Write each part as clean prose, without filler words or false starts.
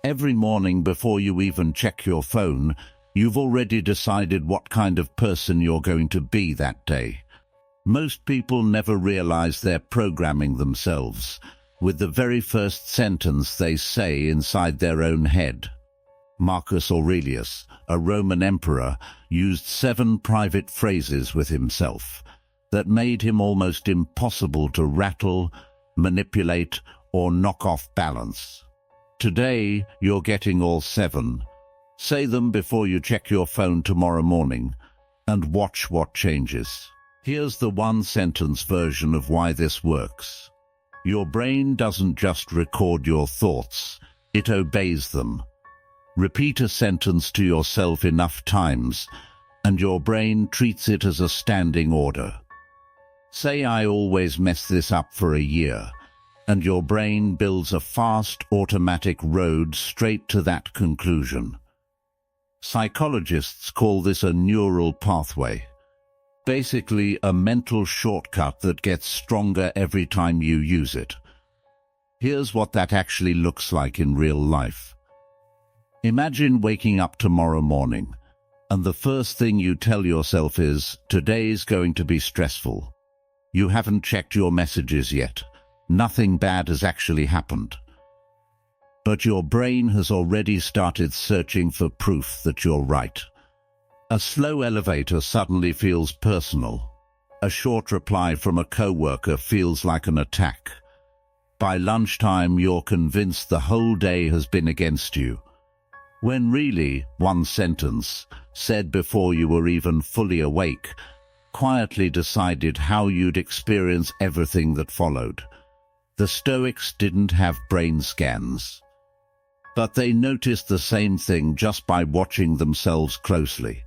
Every morning before you even check your phone, you've already decided what kind of person you're going to be that day. Most people never realize they're programming themselves with the very first sentence they say inside their own head. Marcus Aurelius, a Roman emperor, used 7 private phrases with himself that made him almost impossible to rattle, manipulate, or knock off balance. Today, you're getting all 7. Say them before you check your phone tomorrow morning, and watch what changes. Here's the one-sentence version of why this works. Your brain doesn't just record your thoughts, it obeys them. Repeat a sentence to yourself enough times, and your brain treats it as a standing order. Say, "I always mess this up," for a year, and your brain builds a fast, automatic road straight to that conclusion. Psychologists call this a neural pathway. Basically, a mental shortcut that gets stronger every time you use it. Here's what that actually looks like in real life. Imagine waking up tomorrow morning, and the first thing you tell yourself is, "Today's going to be stressful." You haven't checked your messages yet. Nothing bad has actually happened. But your brain has already started searching for proof that you're right. A slow elevator suddenly feels personal. A short reply from a coworker feels like an attack. By lunchtime, you're convinced the whole day has been against you, when really, one sentence, said before you were even fully awake, quietly decided how you'd experience everything that followed. The Stoics didn't have brain scans, but they noticed the same thing just by watching themselves closely.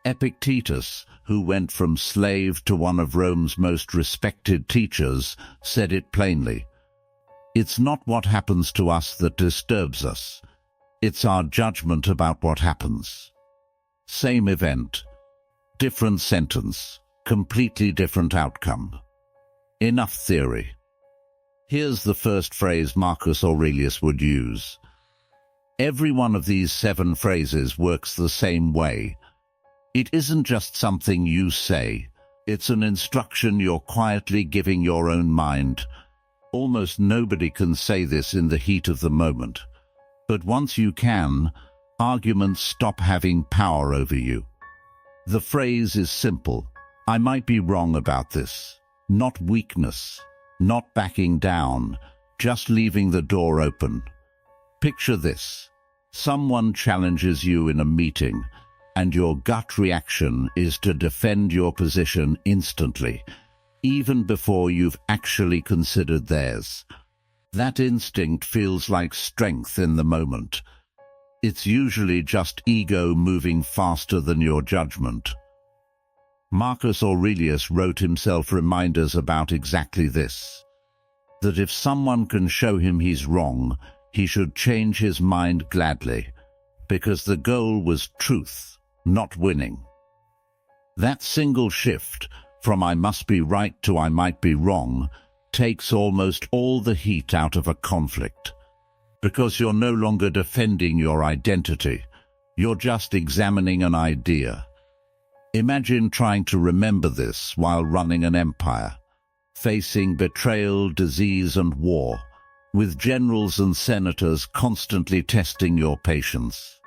Epictetus, who went from slave to one of Rome's most respected teachers, said it plainly. It's not what happens to us that disturbs us. It's our judgment about what happens. Same event, different sentence, completely different outcome. Enough theory. Here's the first phrase Marcus Aurelius would use. Every one of these 7 phrases works the same way. It isn't just something you say, it's an instruction you're quietly giving your own mind. Almost nobody can say this in the heat of the moment. But once you can, arguments stop having power over you. The phrase is simple. I might be wrong about this. Not weakness, not backing down, just leaving the door open. Picture this. Someone challenges you in a meeting, and your gut reaction is to defend your position instantly, even before you've actually considered theirs. That instinct feels like strength in the moment. It's usually just ego moving faster than your judgment. Marcus Aurelius wrote himself reminders about exactly this. That if someone can show him he's wrong, he should change his mind gladly, because the goal was truth, not winning. That single shift, from I must be right to I might be wrong, takes almost all the heat out of a conflict. Because you're no longer defending your identity, you're just examining an idea. Imagine trying to remember this while running an empire, facing betrayal, disease, and war, with generals and senators constantly testing your patience.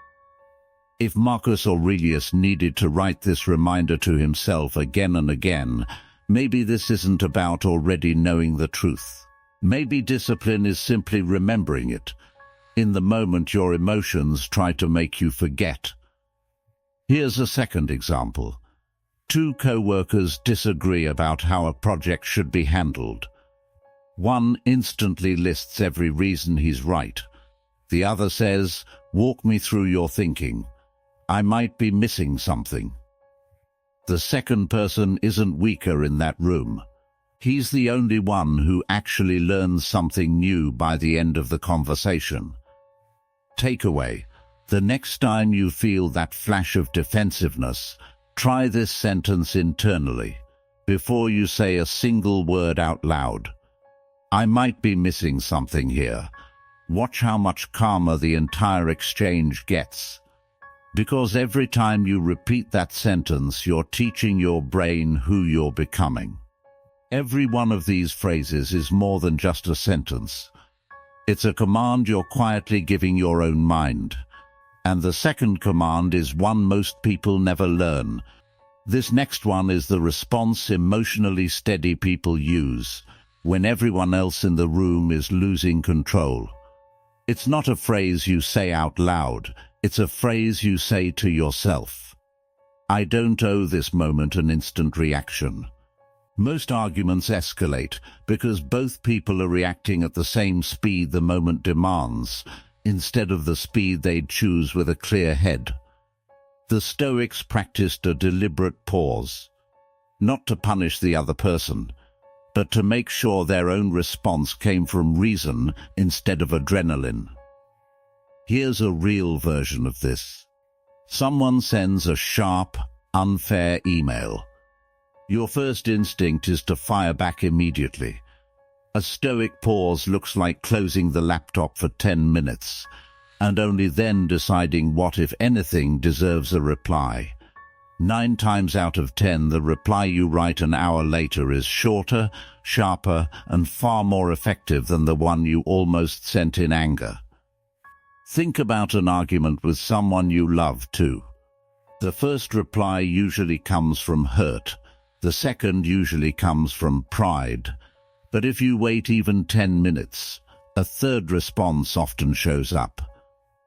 If Marcus Aurelius needed to write this reminder to himself again and again, maybe this isn't about already knowing the truth. Maybe discipline is simply remembering it, in the moment your emotions try to make you forget. Here's a second example. 2 co-workers disagree about how a project should be handled. One instantly lists every reason he's right. The other says, "Walk me through your thinking. I might be missing something." The second person isn't weaker in that room. He's the only one who actually learns something new by the end of the conversation. Takeaway: the next time you feel that flash of defensiveness, try this sentence internally, before you say a single word out loud. I might be missing something here. Watch how much calmer the entire exchange gets. Because every time you repeat that sentence, you're teaching your brain who you're becoming. Every one of these phrases is more than just a sentence. It's a command you're quietly giving your own mind. And the second command is one most people never learn. This next one is the response emotionally steady people use when everyone else in the room is losing control. It's not a phrase you say out loud. It's a phrase you say to yourself. I don't owe this moment an instant reaction. Most arguments escalate because both people are reacting at the same speed the moment demands, instead of the speed they'd choose with a clear head. The Stoics practiced a deliberate pause, not to punish the other person, but to make sure their own response came from reason instead of adrenaline. Here's a real version of this. Someone sends a sharp, unfair email. Your first instinct is to fire back immediately. A Stoic pause looks like closing the laptop for 10 minutes, and only then deciding what, if anything, deserves a reply. 9 times out of 10, the reply you write an hour later is shorter, sharper, and far more effective than the one you almost sent in anger. Think about an argument with someone you love too. The first reply usually comes from hurt. The second usually comes from pride. But if you wait even 10 minutes, a third response often shows up.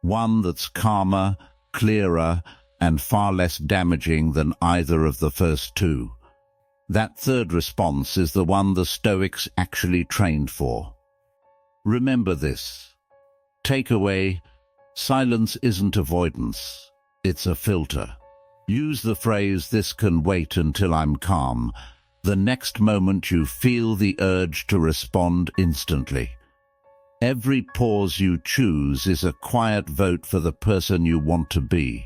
One that's calmer, clearer, and far less damaging than either of the first two. That third response is the one the Stoics actually trained for. Remember this. Takeaway: silence isn't avoidance, it's a filter. Use the phrase, "This can wait until I'm calm," the next moment you feel the urge to respond instantly. Every pause you choose is a quiet vote for the person you want to be,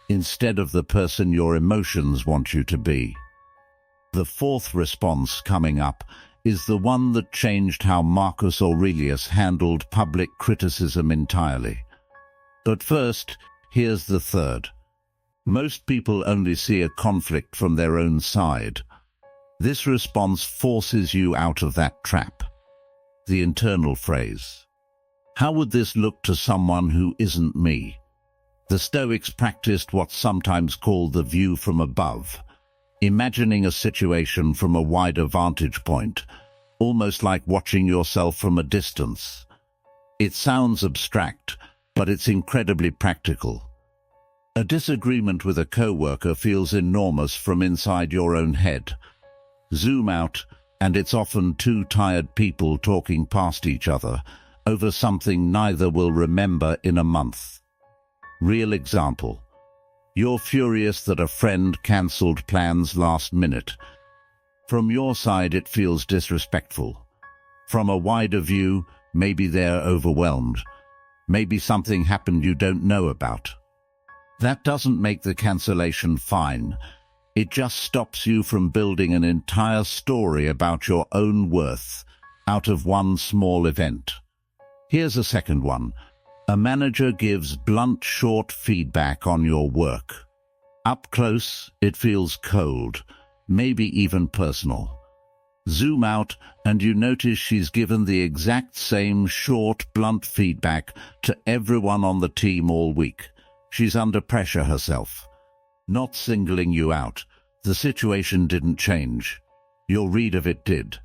instead of the person your emotions want you to be. The fourth response coming up is the one that changed how Marcus Aurelius handled public criticism entirely. But first, here's the third. Most people only see a conflict from their own side. This response forces you out of that trap. The internal phrase. How would this look to someone who isn't me? The Stoics practiced what's sometimes called the view from above, imagining a situation from a wider vantage point, almost like watching yourself from a distance. It sounds abstract, but it's incredibly practical. A disagreement with a coworker feels enormous from inside your own head. Zoom out, and it's often two tired people talking past each other over something neither will remember in a month. Real example. You're furious that a friend cancelled plans last minute. From your side, it feels disrespectful. From a wider view, maybe they're overwhelmed. Maybe something happened you don't know about. That doesn't make the cancellation fine. It just stops you from building an entire story about your own worth out of one small event. Here's a second one. A manager gives blunt, short feedback on your work. Up close, it feels cold, maybe even personal. Zoom out, and you notice she's given the exact same short, blunt feedback to everyone on the team all week. She's under pressure herself. Not singling you out. The situation didn't change. Your read of it did.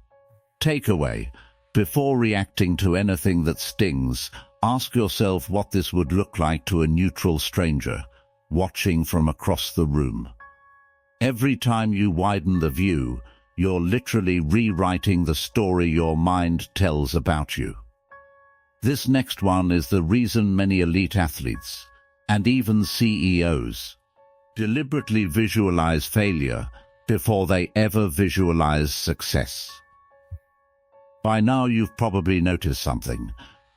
Takeaway. Before reacting to anything that stings, ask yourself what this would look like to a neutral stranger, watching from across the room. Every time you widen the view, you're literally rewriting the story your mind tells about you. This next one is the reason many elite athletes, and even CEOs, deliberately visualize failure before they ever visualize success. By now you've probably noticed something.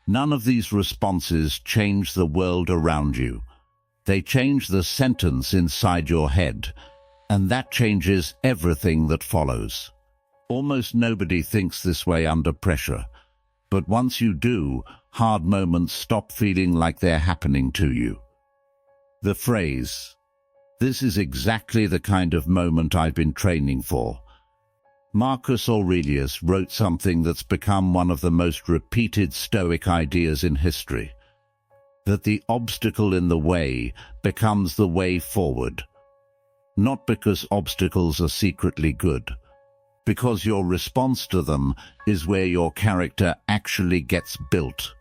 None of these responses change the world around you. They change the sentence inside your head, and that changes everything that follows. Almost nobody thinks this way under pressure. But once you do, hard moments stop feeling like they're happening to you. The phrase, "This is exactly the kind of moment I've been training for." Marcus Aurelius wrote something that's become one of the most repeated Stoic ideas in history, that the obstacle in the way becomes the way forward. Not because obstacles are secretly good, because your response to them is where your character actually gets built.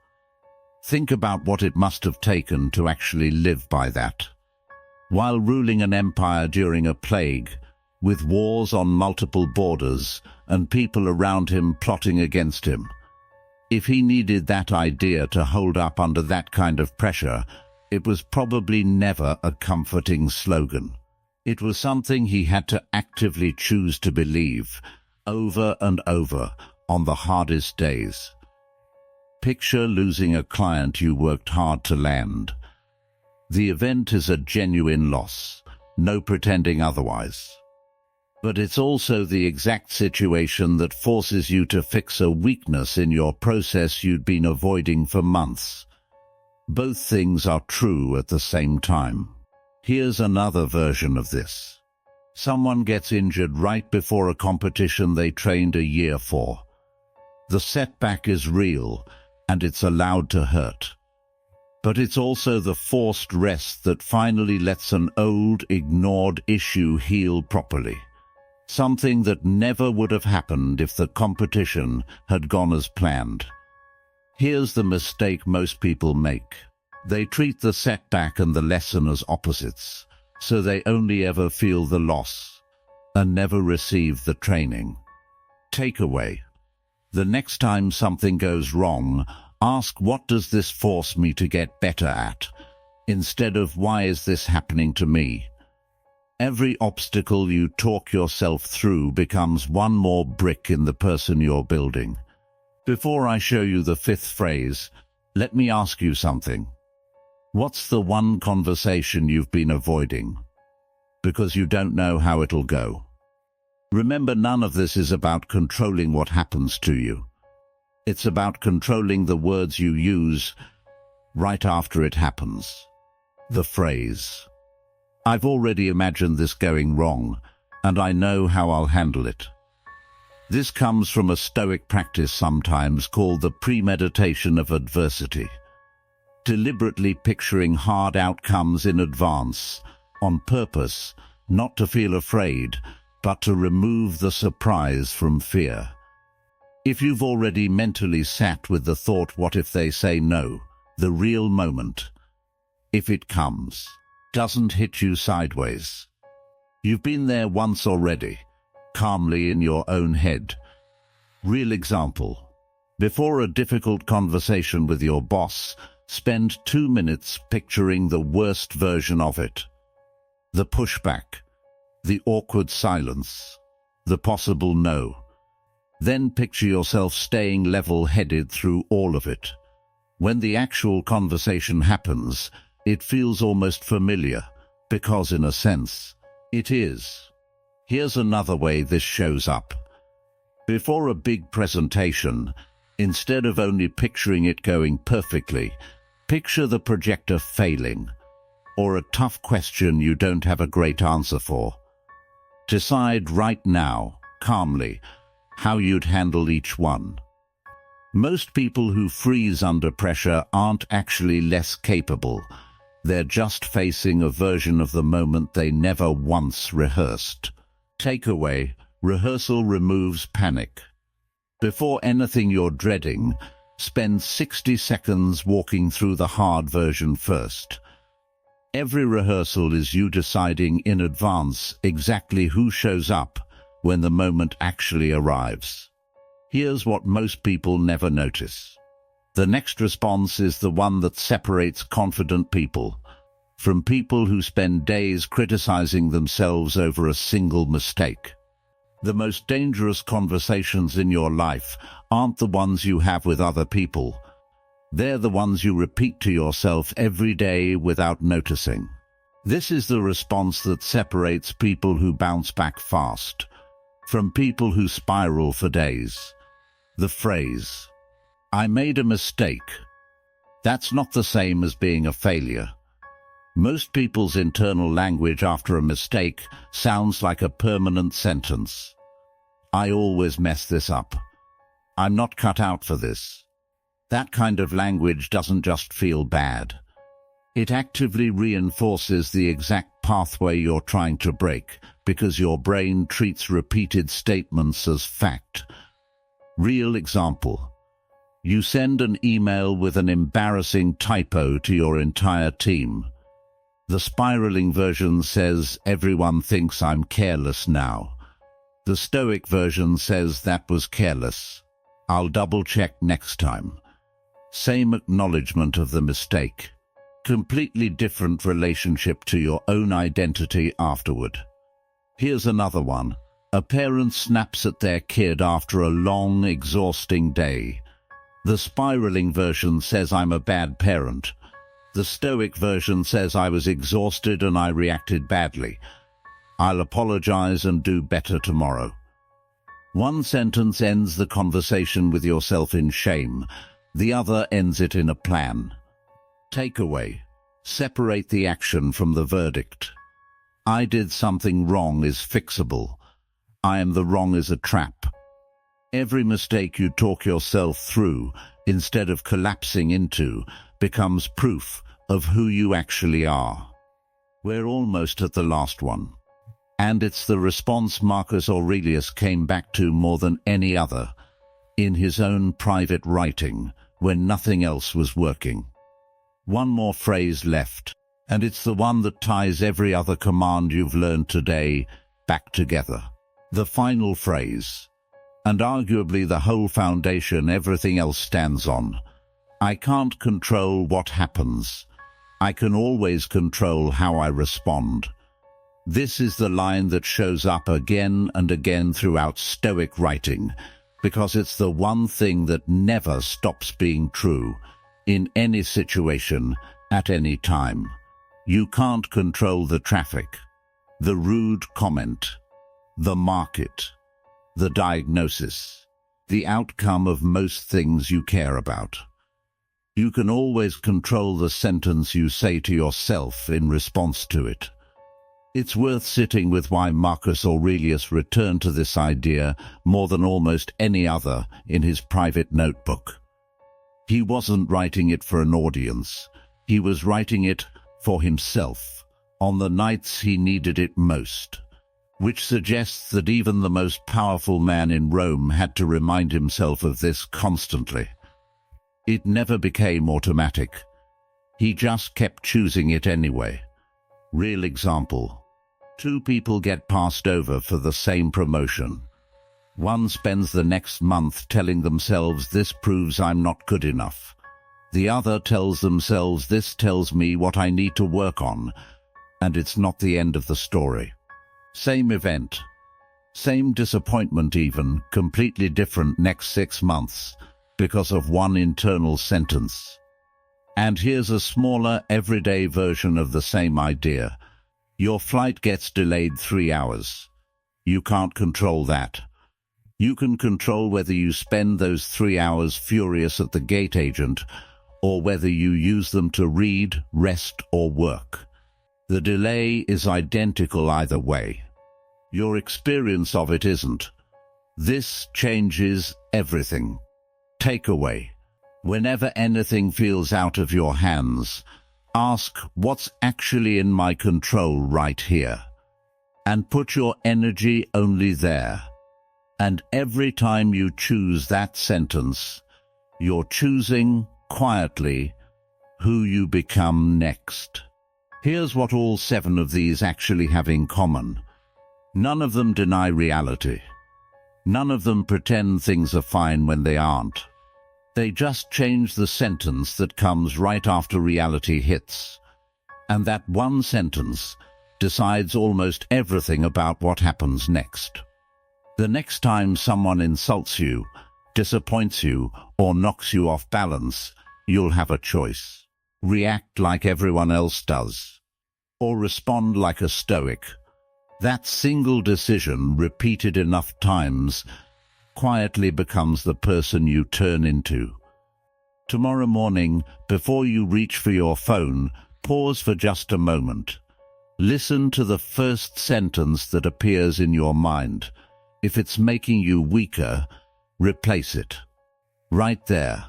Think about what it must have taken to actually live by that. While ruling an empire during a plague, with wars on multiple borders and people around him plotting against him, if he needed that idea to hold up under that kind of pressure, it was probably never a comforting slogan. It was something he had to actively choose to believe, over and over, on the hardest days. Picture losing a client you worked hard to land. The event is a genuine loss, no pretending otherwise. But it's also the exact situation that forces you to fix a weakness in your process you'd been avoiding for months. Both things are true at the same time. Here's another version of this. Someone gets injured right before a competition they trained a year for. The setback is real, and it's allowed to hurt. But it's also the forced rest that finally lets an old, ignored issue heal properly. Something that never would have happened if the competition had gone as planned. Here's the mistake most people make. They treat the setback and the lesson as opposites, so they only ever feel the loss and never receive the training. Takeaway: the next time something goes wrong, ask, what does this force me to get better at, instead of why is this happening to me? Every obstacle you talk yourself through becomes one more brick in the person you're building. Before I show you the fifth phrase, let me ask you something. What's the one conversation you've been avoiding because you don't know how it'll go? Remember, none of this is about controlling what happens to you. It's about controlling the words you use right after it happens. The phrase, "I've already imagined this going wrong, and I know how I'll handle it." This comes from a Stoic practice sometimes called the premeditation of adversity. Deliberately picturing hard outcomes in advance, on purpose, not to feel afraid, but to remove the surprise from fear. If you've already mentally sat with the thought, what if they say no, the real moment, if it comes, doesn't hit you sideways. You've been there once already, calmly in your own head. Real example. Before a difficult conversation with your boss, spend 2 minutes picturing the worst version of it. The pushback, the awkward silence, the possible no. Then picture yourself staying level-headed through all of it. When the actual conversation happens, it feels almost familiar, because in a sense, it is. Here's another way this shows up. Before a big presentation, instead of only picturing it going perfectly, picture the projector failing, or a tough question you don't have a great answer for. Decide right now, calmly, how you'd handle each one. Most people who freeze under pressure aren't actually less capable. They're just facing a version of the moment they never once rehearsed. Takeaway: rehearsal removes panic. Before anything you're dreading, spend 60 seconds walking through the hard version first. Every rehearsal is you deciding in advance exactly who shows up when the moment actually arrives. Here's what most people never notice. The next response is the one that separates confident people from people who spend days criticizing themselves over a single mistake. The most dangerous conversations in your life aren't the ones you have with other people. They're the ones you repeat to yourself every day without noticing. This is the response that separates people who bounce back fast from people who spiral for days. The phrase, I made a mistake. That's not the same as being a failure. Most people's internal language after a mistake sounds like a permanent sentence. I always mess this up. I'm not cut out for this. That kind of language doesn't just feel bad. It actively reinforces the exact pathway you're trying to break, because your brain treats repeated statements as fact. Real example. You send an email with an embarrassing typo to your entire team. The spiraling version says, "Everyone thinks I'm careless now." The Stoic version says, "That was careless. I'll double-check next time." Same acknowledgement of the mistake. Completely different relationship to your own identity afterward. Here's another one. A parent snaps at their kid after a long, exhausting day. The spiraling version says, "I'm a bad parent." The Stoic version says, "I was exhausted and I reacted badly. I'll apologize and do better tomorrow." One sentence ends the conversation with yourself in shame. The other ends it in a plan. Takeaway. Separate the action from the verdict. I did something wrong is fixable. I am the wrong is a trap. Every mistake you talk yourself through, instead of collapsing into, becomes proof of who you actually are. We're almost at the last one. And it's the response Marcus Aurelius came back to more than any other, in his own private writing, when nothing else was working. One more phrase left, and it's the one that ties every other command you've learned today back together. The final phrase, and arguably the whole foundation everything else stands on. I can't control what happens. I can always control how I respond. This is the line that shows up again and again throughout Stoic writing, because it's the one thing that never stops being true, in any situation, at any time. You can't control the traffic, the rude comment, the market, the diagnosis, the outcome of most things you care about. You can always control the sentence you say to yourself in response to it. It's worth sitting with why Marcus Aurelius returned to this idea more than almost any other in his private notebook. He wasn't writing it for an audience. He was writing it for himself, on the nights he needed it most, which suggests that even the most powerful man in Rome had to remind himself of this constantly. It never became automatic. He just kept choosing it anyway. Real example. 2 people get passed over for the same promotion. One spends the next month telling themselves, "This proves I'm not good enough." The other tells themselves, "This tells me what I need to work on," and it's not the end of the story. Same event, same disappointment even, completely different next 6 months, because of one internal sentence. And here's a smaller, everyday version of the same idea. Your flight gets delayed 3 hours. You can't control that. You can control whether you spend those 3 hours furious at the gate agent, or whether you use them to read, rest, or work. The delay is identical either way. Your experience of it isn't. This changes everything. Takeaway. Whenever anything feels out of your hands, ask, what's actually in my control right here? And put your energy only there. And every time you choose that sentence, you're choosing, quietly, who you become next. Here's what all 7 of these actually have in common. None of them deny reality. None of them pretend things are fine when they aren't. They just change the sentence that comes right after reality hits. And that one sentence decides almost everything about what happens next. The next time someone insults you, disappoints you, or knocks you off balance, you'll have a choice. React like everyone else does, or respond like a Stoic. That single decision, repeated enough times, quietly becomes the person you turn into. Tomorrow morning, before you reach for your phone, pause for just a moment. Listen to the first sentence that appears in your mind. If it's making you weaker, replace it. Right there,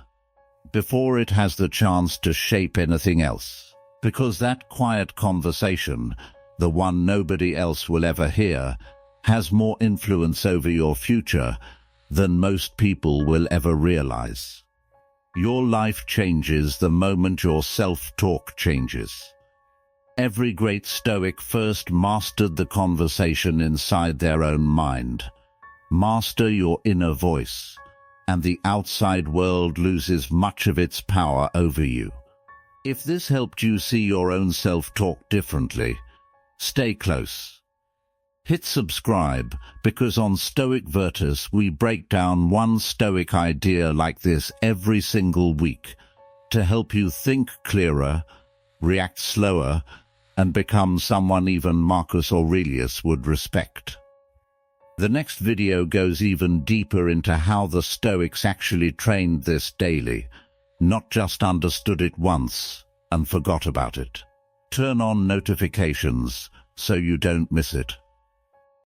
before it has the chance to shape anything else. Because that quiet conversation, the one nobody else will ever hear, has more influence over your future than most people will ever realize. Your life changes the moment your self-talk changes. Every great Stoic first mastered the conversation inside their own mind. Master your inner voice, and the outside world loses much of its power over you. If this helped you see your own self-talk differently, stay close. Hit subscribe, because on Stoic Virtus we break down one Stoic idea like this every single week to help you think clearer, react slower, and become someone even Marcus Aurelius would respect. The next video goes even deeper into how the Stoics actually trained this daily, not just understood it once and forgot about it. Turn on notifications so you don't miss it.